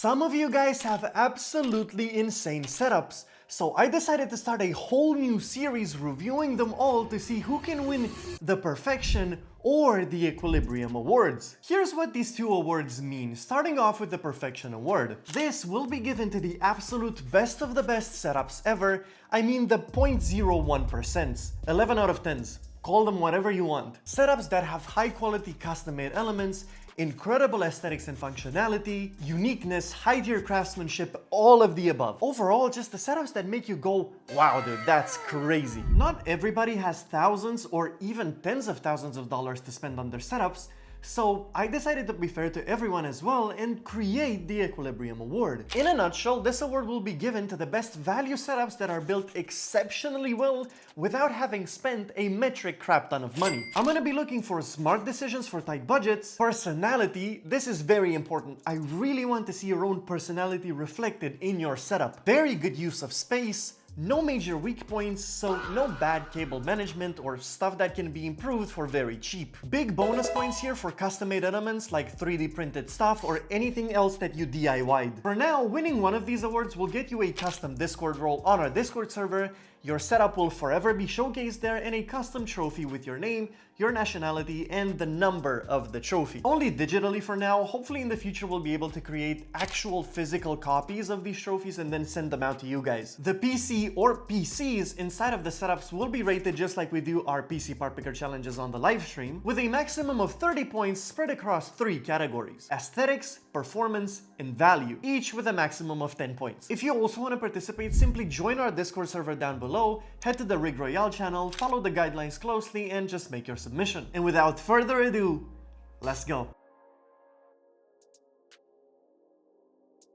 Some of you guys have absolutely insane setups, so I decided to start a whole new series reviewing them all to see who can win the Perfection or the Equilibrium Awards. Here's what these two awards mean, starting off with the Perfection Award. This will be given to the absolute best of the best setups ever, I mean the 0.01%, 11 out of 10s. Call them whatever you want. Setups that have high quality custom-made elements, incredible aesthetics and functionality, uniqueness, high-tier craftsmanship, all of the above. Overall, just the setups that make you go, wow dude, that's crazy. Not everybody has thousands or even tens of thousands of dollars to spend on their setups, so I decided to be fair to everyone as well and create the Equilibrium Award. In a nutshell, this award will be given to the best value setups that are built exceptionally well without having spent a metric crap ton of money. I'm gonna be looking for smart decisions for tight budgets, personality, this is very important. I really want to see your own personality reflected in your setup. Very good use of space, no major weak points, so no bad cable management or stuff that can be improved for very cheap. Big bonus points here for custom-made elements like 3D printed stuff or anything else that you DIY'd. For now, winning one of these awards will get you a custom Discord role on our Discord server, your setup will forever be showcased there, and a custom trophy with your name, your nationality, and the number of the trophy. Only digitally for now, hopefully in the future we'll be able to create actual physical copies of these trophies and then send them out to you guys. The PC or PCs inside of the setups will be rated just like we do our PC part picker challenges on the live stream, with a maximum of 30 points spread across 3 categories: aesthetics, performance, and value, each with a maximum of 10 points. If you also want to participate, simply join our Discord server down below, head to the Royale channel, follow the guidelines closely, and just make your submission. And without further ado, let's go.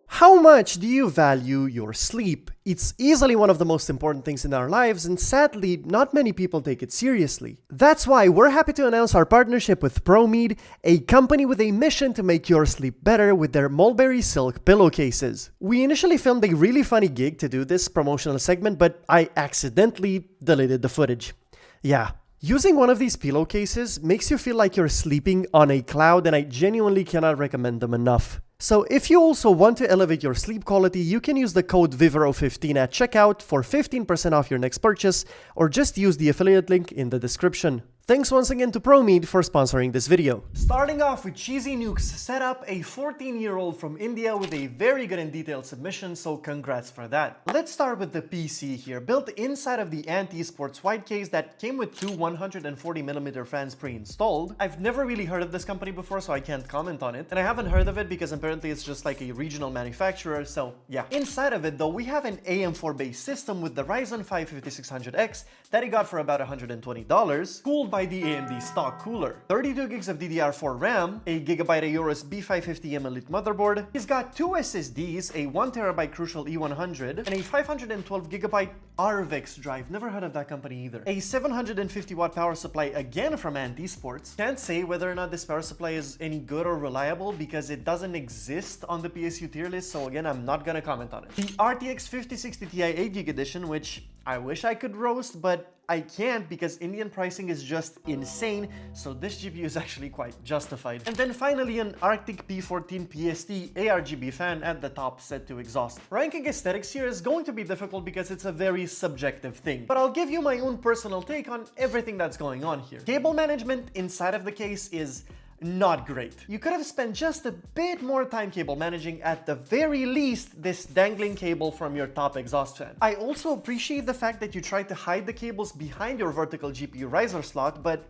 How much do you value your sleep? It's easily one of the most important things in our lives, and sadly, not many people take it seriously. That's why we're happy to announce our partnership with ProMed, a company with a mission to make your sleep better with their mulberry silk pillowcases. We initially filmed a really funny gig to do this promotional segment, but I accidentally deleted the footage. Yeah. Using one of these pillowcases makes you feel like you're sleeping on a cloud, and I genuinely cannot recommend them enough. So if you also want to elevate your sleep quality, you can use the code viverro15 at checkout for 15% off your next purchase, or just use the affiliate link in the description. Thanks once again to ProMed for sponsoring this video. Starting off with Cheesy Nuke's setup, a 14-year-old from India with a very good and detailed submission, so congrats for that. Let's start with the PC here, built inside of the Anti-Sports white case that came with 2 140mm fans pre-installed. I've never really heard of this company before, so I can't comment on it, and I haven't heard of it because apparently it's just like a regional manufacturer, so yeah. Inside of it though, we have an AM4 based system with the Ryzen 5 5600X that I got for about $120, cooled by the AMD stock cooler. 32 gigs of DDR4 RAM, a GB Aorus B550M Elite motherboard. He's got 2 SSDs, a 1TB Crucial E100, and a 512GB RVX drive. Never heard of that company either. A 750-watt power supply, again from Anti-Sports. Can't say whether or not this power supply is any good or reliable because it doesn't exist on the PSU tier list, so again, I'm not gonna comment on it. The RTX 5060 Ti 8GB edition, which I wish I could roast, but I can't because Indian pricing is just insane, so this GPU is actually quite justified. And then finally an Arctic P14 PST ARGB fan at the top set to exhaust. Ranking aesthetics here is going to be difficult because it's a very subjective thing, but I'll give you my own personal take on everything that's going on here. Cable management inside of the case is not great. You could have spent just a bit more time cable managing, at the very least this dangling cable from your top exhaust fan. I also appreciate the fact that you tried to hide the cables behind your vertical GPU riser slot, but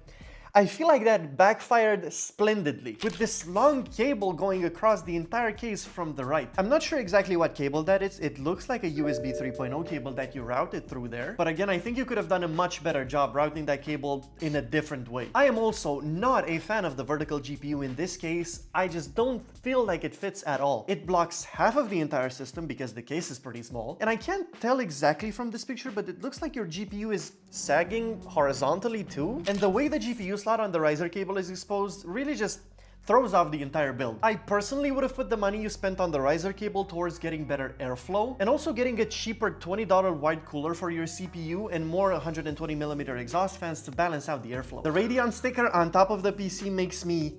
I feel like that backfired splendidly, with this long cable going across the entire case from the right. I'm not sure exactly what cable that is. It looks like a USB 3.0 cable that you routed through there, but again, I think you could have done a much better job routing that cable in a different way. I am also not a fan of the vertical GPU in this case. I just don't feel like it fits at all. It blocks half of the entire system because the case is pretty small, and I can't tell exactly from this picture, but it looks like your GPU is sagging horizontally too, and the way the GPU slot on the riser cable is exposed really just throws off the entire build. I personally would have put the money you spent on the riser cable towards getting better airflow and also getting a cheaper $20 wide cooler for your CPU and more 120mm exhaust fans to balance out the airflow. The Radeon sticker on top of the PC makes me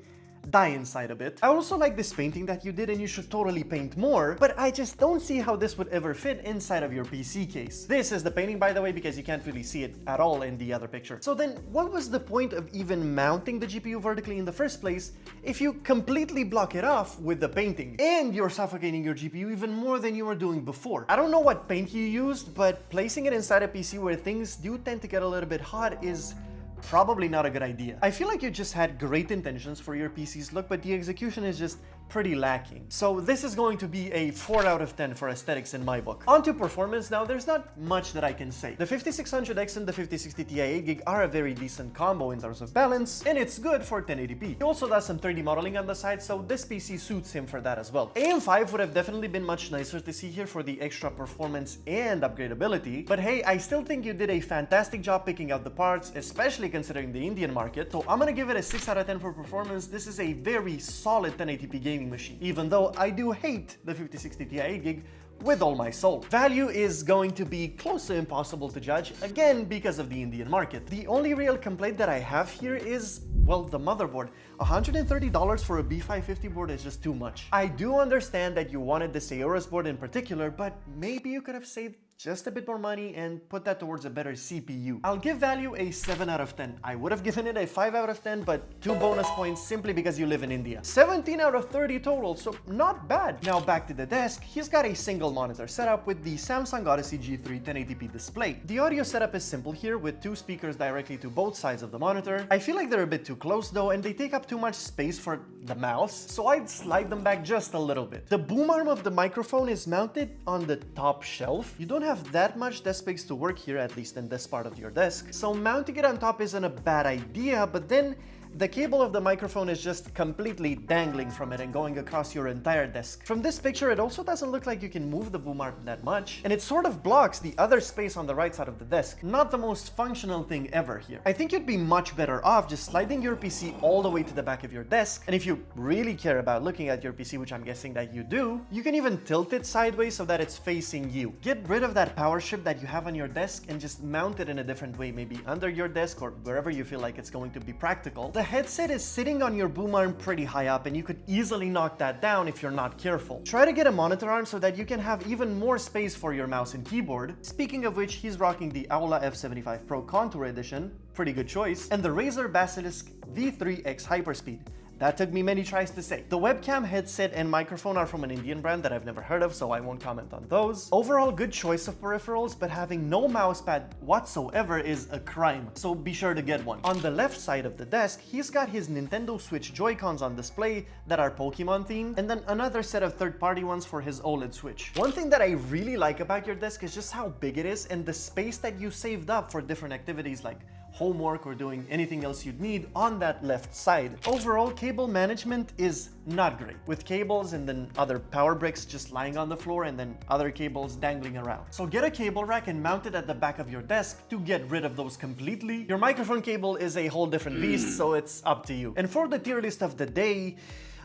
die inside a bit. I also like this painting that you did, and you should totally paint more, but I just don't see how this would ever fit inside of your PC case. This is the painting, by the way, because you can't really see it at all in the other picture. So then what was the point of even mounting the GPU vertically in the first place if you completely block it off with the painting and you're suffocating your GPU even more than you were doing before? I don't know what paint you used, but placing it inside a PC where things do tend to get a little bit hot is probably not a good idea. I feel like you just had great intentions for your PC's look, but the execution is just pretty lacking. So this is going to be a 4 out of 10 for aesthetics in my book. On to performance now, there's not much that I can say. The 5600X and the 5060 Ti 8GB are a very decent combo in terms of balance, and it's good for 1080p. He also does some 3D modeling on the side, so this PC suits him for that as well. AM5 would have definitely been much nicer to see here for the extra performance and upgradability, but hey, I still think you did a fantastic job picking out the parts, especially considering the Indian market, so I'm gonna give it a 6 out of 10 for performance. This is a very solid 1080p gaming machine, even though I do hate the 5060 Ti 8GB with all my soul. Value is going to be close to impossible to judge, again because of the Indian market. The only real complaint that I have here is, well, the motherboard. $130 for a B550 board is just too much. I do understand that you wanted this Aorus board in particular, but maybe you could have saved just a bit more money and put that towards a better CPU. I'll give value a 7 out of 10. I would have given it a 5 out of 10, but 2 bonus points simply because you live in India. 17 out of 30 total, so not bad. Now back to the desk, he's got a single monitor setup with the Samsung Odyssey G3 1080p display. The audio setup is simple here with 2 speakers directly to both sides of the monitor. I feel like they're a bit too close though, and they take up too much space for the mouse, so I'd slide them back just a little bit. The boom arm of the microphone is mounted on the top shelf. You don't have that much desk space to work here, at least in this part of your desk, so mounting it on top isn't a bad idea, but then the cable of the microphone is just completely dangling from it and going across your entire desk. From this picture, it also doesn't look like you can move the boom arm that much, and it sort of blocks the other space on the right side of the desk. Not the most functional thing ever here. I think you'd be much better off just sliding your PC all the way to the back of your desk, and if you really care about looking at your PC, which I'm guessing that you do, you can even tilt it sideways so that it's facing you. Get rid of that power strip that you have on your desk and just mount it in a different way, maybe under your desk or wherever you feel like it's going to be practical. The headset is sitting on your boom arm pretty high up, and you could easily knock that down if you're not careful. Try to get a monitor arm so that you can have even more space for your mouse and keyboard. Speaking of which, he's rocking the Aula F75 Pro Contour Edition, pretty good choice, and the Razer Basilisk V3X Hyperspeed. That took me many tries to say. The webcam, headset, and microphone are from an Indian brand that I've never heard of, so I won't comment on those. Overall, good choice of peripherals, but having no mousepad whatsoever is a crime, so be sure to get one. On the left side of the desk, he's got his Nintendo Switch Joy-Cons on display that are Pokemon themed, and then another set of third-party ones for his OLED Switch. One thing that I really like about your desk is just how big it is and the space that you saved up for different activities like homework or doing anything else you'd need on that left side. Overall, cable management is not great, with cables and then other power bricks just lying on the floor and then other cables dangling around. So get a cable rack and mount it at the back of your desk to get rid of those completely. Your microphone cable is a whole different beast, so it's up to you. And for the tier list of the day,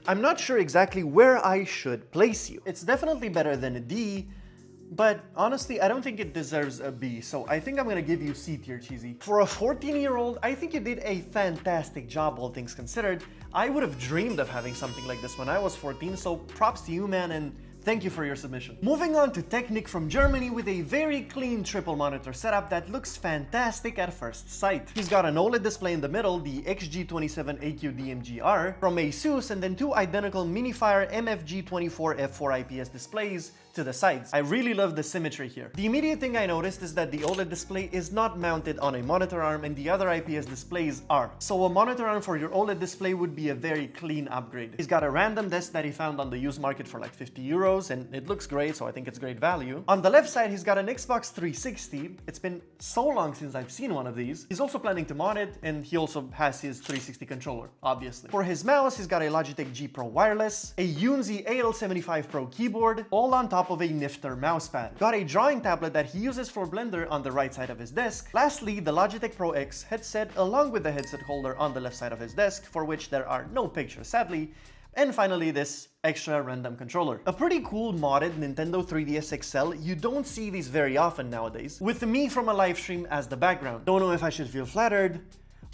I'm not sure exactly where I should place you. It's definitely better than a D, but honestly, I don't think it deserves a B, so I think I'm gonna give you C tier, Cheesy. For a 14-year-old, I think you did a fantastic job, all things considered. I would have dreamed of having something like this when I was 14, so props to you, man, and thank you for your submission. Moving on to Technic from Germany with a very clean triple monitor setup that looks fantastic at first sight. He's got an OLED display in the middle, the XG27AQ DMGR from Asus, and then 2 identical Minifire MFG24 F4 IPS displays to the sides. I really love the symmetry here. The immediate thing I noticed is that the OLED display is not mounted on a monitor arm and the other IPS displays are. So a monitor arm for your OLED display would be a very clean upgrade. He's got a random desk that he found on the used market for like 50 euros and it looks great, so I think it's great value. On the left side, he's got an Xbox 360. It's been so long since I've seen one of these. He's also planning to mod it, and he also has his 360 controller, obviously. For his mouse, he's got a Logitech G Pro wireless, a Yunzi AL75 Pro keyboard, all on top of a nifter mousepad. Got a drawing tablet that he uses for Blender on the right side of his desk. Lastly, the Logitech Pro X headset along with the headset holder on the left side of his desk, for which there are no pictures sadly. And finally, this extra random controller. A pretty cool modded Nintendo 3DS XL. You don't see these very often nowadays, with me from a live stream as the background. Don't know if I should feel flattered,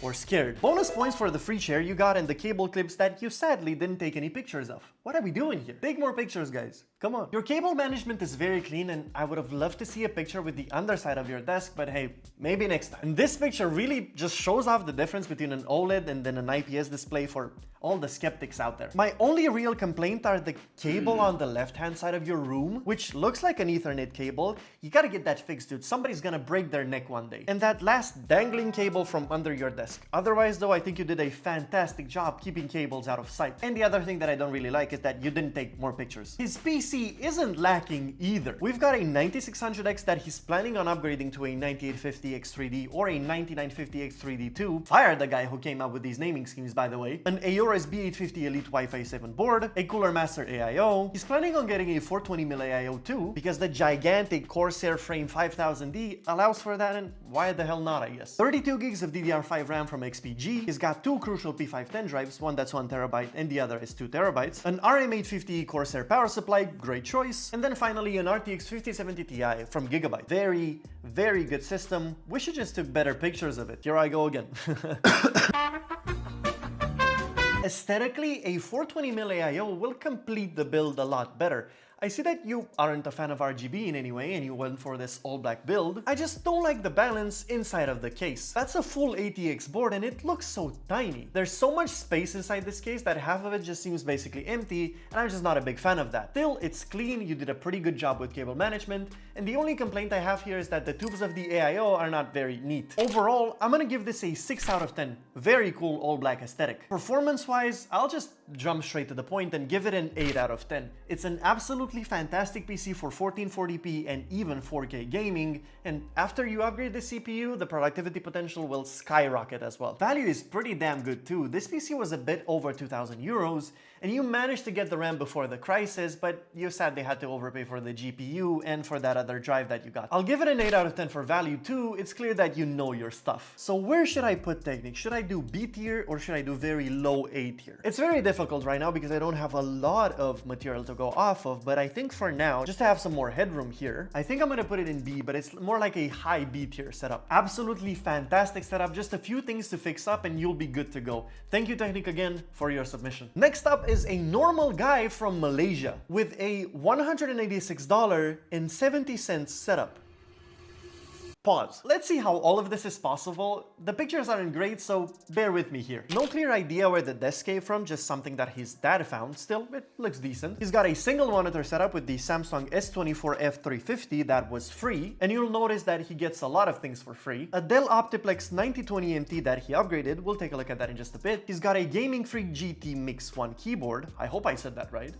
or scared. Bonus points for the free chair you got and the cable clips that you sadly didn't take any pictures of. What are we doing here? Take more pictures, guys. Come on. Your cable management is very clean, and I would have loved to see a picture with the underside of your desk, but hey, maybe next time. And this picture really just shows off the difference between an OLED and then an IPS display for all the skeptics out there. My only real complaint are the cable on the left-hand side of your room, which looks like an Ethernet cable. You gotta get that fixed, dude. Somebody's gonna break their neck one day. And that last dangling cable from under your desk. Otherwise, though, I think you did a fantastic job keeping cables out of sight. And the other thing that I don't really like is that you didn't take more pictures. His PC isn't lacking either. We've got a 9600X that he's planning on upgrading to a 9850X3D or a 9950X3D2. Fire the guy who came up with these naming schemes, by the way. An Aorus B850 Elite Wi-Fi 7 board, a Cooler Master AIO. He's planning on getting a 420mm AIO too, because the gigantic Corsair Frame 5000D allows for that, and why the hell not, I guess. 32 gigs of DDR5 RAM from XPG. He's got two crucial P510 drives, one that's 1TB and the other is 2TB. An RM850 Corsair power supply, great choice. And then finally an RTX 5070 Ti from Gigabyte. Very good system. Wish you just took better pictures of it. Here I go again. Aesthetically, a 420mm AIO will complete the build a lot better. I see that you aren't a fan of RGB in any way and you went for this all-black build. I just don't like the balance inside of the case. That's a full ATX board and it looks so tiny. There's so much space inside this case that half of it just seems basically empty, and I'm just not a big fan of that. Still, it's clean, you did a pretty good job with cable management, and the only complaint I have here is that the tubes of the AIO are not very neat. Overall, I'm gonna give this a 6 out of 10. Very cool all-black aesthetic. Performance-wise, I'll just jump straight to the point and give it an 8 out of 10. It's an absolutely fantastic PC for 1440p and even 4K gaming, and after you upgrade the CPU, the productivity potential will skyrocket as well. Value is pretty damn good too. This PC was a bit over 2,000 euros, and you managed to get the RAM before the crisis, but you sadly had to overpay for the GPU and for that other drive that you got. I'll give it an 8 out of 10 for value too. It's clear that you know your stuff. So where should I put Technic? Should I do B tier or should I do very low A tier? It's very difficult right now because I don't have a lot of material to go off of, but I think for now, just to have some more headroom here, I think I'm gonna put it in B, but it's more like a high B tier setup. Absolutely fantastic setup, just a few things to fix up and you'll be good to go. Thank you, Technic, again for your submission. Next up is a normal guy from Malaysia with a $186.70 setup. Pause. Let's see how all of this is possible. The pictures aren't great, so bear with me here. No clear idea where the desk came from, just something that his dad found. Still, it looks decent. He's got a single monitor setup with the Samsung S24 F350 that was free, and you'll notice that he gets a lot of things for free. A Dell Optiplex 9020 MT that he upgraded. We'll take a look at that in just a bit. He's got a Gaming Freak GT Mix 1 keyboard. I hope I said that right.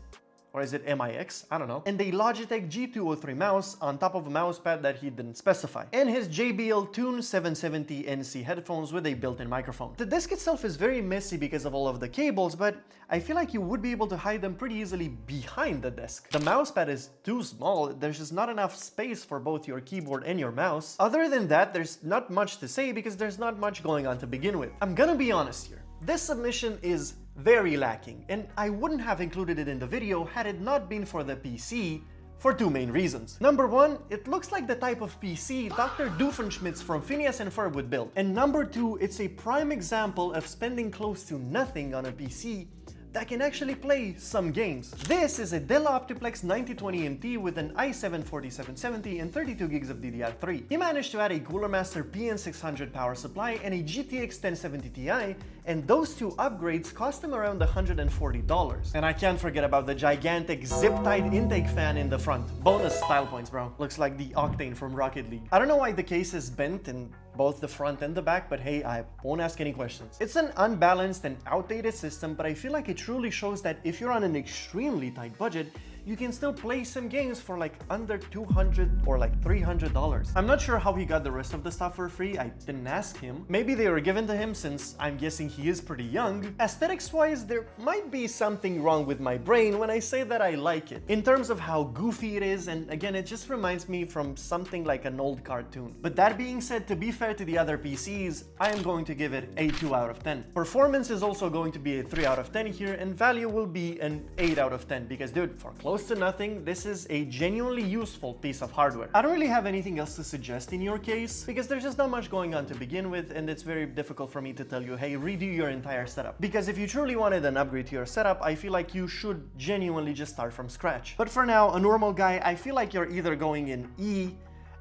Or is it MIX? I don't know. And a Logitech G203 mouse on top of a mousepad that he didn't specify. And his JBL Tune 770 NC headphones with a built-in microphone. The desk itself is very messy because of all of the cables, but I feel like you would be able to hide them pretty easily behind the desk. The mousepad is too small. There's just not enough space for both your keyboard and your mouse. Other than that, there's not much to say because there's not much going on to begin with. I'm gonna be honest here. This submission is very lacking, and I wouldn't have included it in the video had it not been for the PC for two main reasons. Number one, it looks like the type of PC Dr. Doofenshmirtz from Phineas and Ferb would build. And number two, it's a prime example of spending close to nothing on a PC that can actually play some games. This is a Dell Optiplex 9020 MT with an i7 4770 and 32 gigs of DDR3. He managed to add a Cooler Master PN600 power supply and a GTX 1070 Ti, and those two upgrades cost him around $140. And I can't forget about the gigantic zip-tied intake fan in the front. Bonus style points, bro. Looks like the Octane from Rocket League. I don't know why the case is bent in both the front and the back, but hey, I won't ask any questions. It's an unbalanced and outdated system, but I feel like it truly shows that if you're on an extremely tight budget, you can still play some games for like under $200 or like $300. I'm not sure how he got the rest of the stuff for free. I didn't ask him. Maybe they were given to him since I'm guessing he is pretty young. Aesthetics wise, there might be something wrong with my brain when I say that I like it. In terms of how goofy it is, and again, it just reminds me from something like an old cartoon. But that being said, to be fair to the other PCs, I am going to give it a 2 out of 10. Performance is also going to be a 3 out of 10 here, and value will be an 8 out of 10 because dude, for close close to nothing, this is a genuinely useful piece of hardware. I don't really have anything else to suggest in your case, because there's just not much going on to begin with, and it's very difficult for me to tell you, hey, redo your entire setup. Because if you truly wanted an upgrade to your setup, I feel like you should genuinely just start from scratch. But for now, a normal guy, I feel like you're either going in E.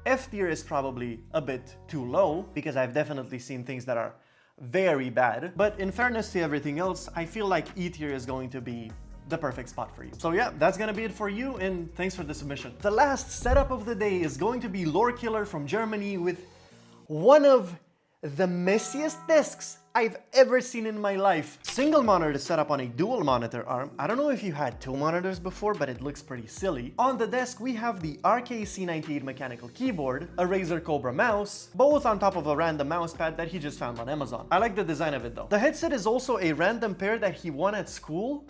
F tier is probably a bit too low, because I've definitely seen things that are very bad. But in fairness to everything else, I feel like E tier is going to be the perfect spot for you. So yeah, that's gonna be it for you, and thanks for the submission. The last setup of the day is going to be Lore Killer from Germany with one of the messiest desks I've ever seen in my life. Single monitor set up on a dual monitor arm. I don't know if you had two monitors before, but it looks pretty silly. On the desk, we have the RKC98 mechanical keyboard, a Razer Cobra mouse, both on top of a random mouse pad that he just found on Amazon. I like the design of it though. The headset is also a random pair that he won at school.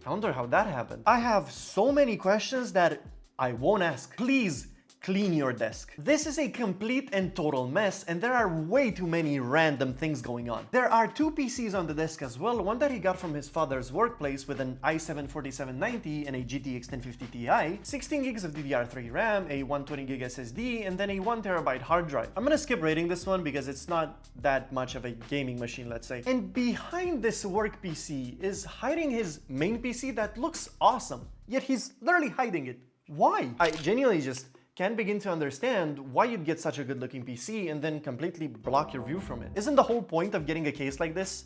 I wonder how that happened. I have so many questions that I won't ask. Please clean your desk. This is a complete and total mess, and there are way too many random things going on. There are two PCs on the desk as well, one that he got from his father's workplace with an i7-4790 and a GTX 1050 Ti, 16 gigs of DDR3 RAM, a 120 gig SSD, and then a 1 terabyte hard drive. I'm gonna skip rating this one because it's not that much of a gaming machine, let's say. And behind this work PC is hiding his main PC that looks awesome, yet he's literally hiding it. Why? I genuinely just can't begin to understand why you'd get such a good looking PC and then completely block your view from it. Isn't the whole point of getting a case like this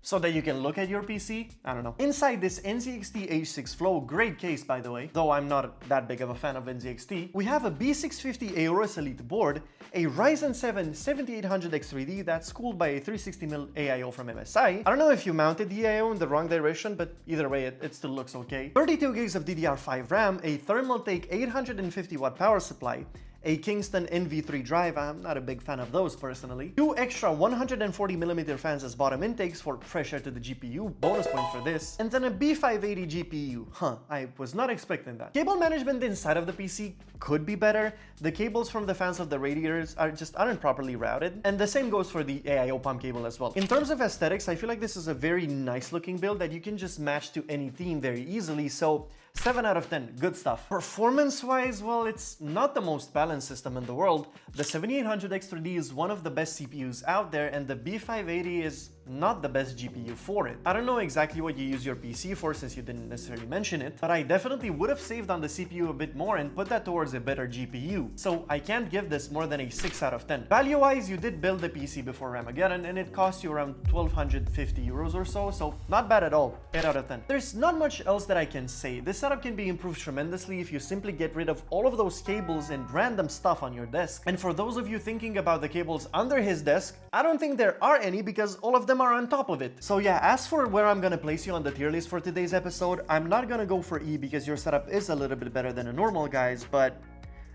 so that you can look at your PC? I don't know. Inside this NZXT H6 Flow, great case by the way, though I'm not that big of a fan of NZXT, we have a B650 Aorus Elite board, a Ryzen 7 7800X3D that's cooled by a 360mm AIO from MSI. I don't know if you mounted the AIO in the wrong direction, but either way, it still looks okay. 32 gigs of DDR5 RAM, a Thermaltake 850 watt power supply, a Kingston NV3 drive, I'm not a big fan of those personally, two extra 140mm fans as bottom intakes for pressure to the GPU, bonus point for this, and then a B580 GPU. I was not expecting that. Cable management inside of the PC could be better. The cables from the fans of the radiators aren't properly routed, and the same goes for the AIO pump cable as well. In terms of aesthetics, I feel like this is a very nice looking build that you can just match to any theme very easily, so 7 out of 10, good stuff. Performance-wise, well, it's not the most balanced system in the world. The 7800X3D is one of the best CPUs out there, and the B580 is not the best GPU for it. I don't know exactly what you use your PC for since you didn't necessarily mention it, but I definitely would have saved on the CPU a bit more and put that towards a better GPU. So I can't give this more than a 6 out of 10. Value-wise, you did build the PC before Ramageddon, and it cost you around 1,250 euros or so not bad at all. 8 out of 10. There's not much else that I can say. This setup can be improved tremendously if you simply get rid of all of those cables and random stuff on your desk. And for those of you thinking about the cables under his desk, I don't think there are any because all of them are on top of it. So yeah, as for where I'm gonna place you on the tier list for today's episode, I'm not gonna go for E because your setup is a little bit better than a normal guy's, but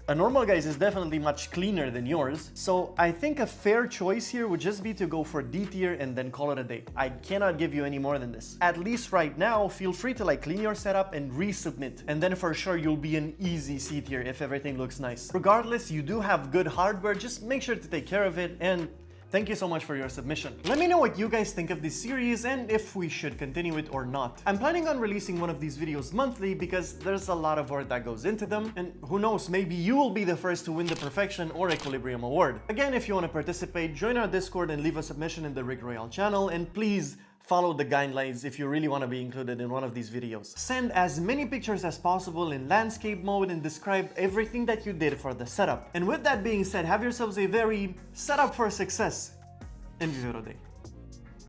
a normal guy's is definitely much cleaner than yours. So I think a fair choice here would just be to go for D tier and then call it a day. I cannot give you any more than this. At least right now, feel free to clean your setup and resubmit. And then for sure you'll be an easy C tier if everything looks nice. Regardless, you do have good hardware, just make sure to take care of it, and thank you so much for your submission. Let me know what you guys think of this series and if we should continue it or not. I'm planning on releasing one of these videos monthly because there's a lot of work that goes into them, and who knows, maybe you will be the first to win the Perfection or Equilibrium award. Again, if you want to participate, join our Discord and leave a submission in the Royale channel, and please follow the guidelines if you really want to be included in one of these videos. Send as many pictures as possible in landscape mode and describe everything that you did for the setup. And with that being said, have yourselves a very set up for success and viverro day.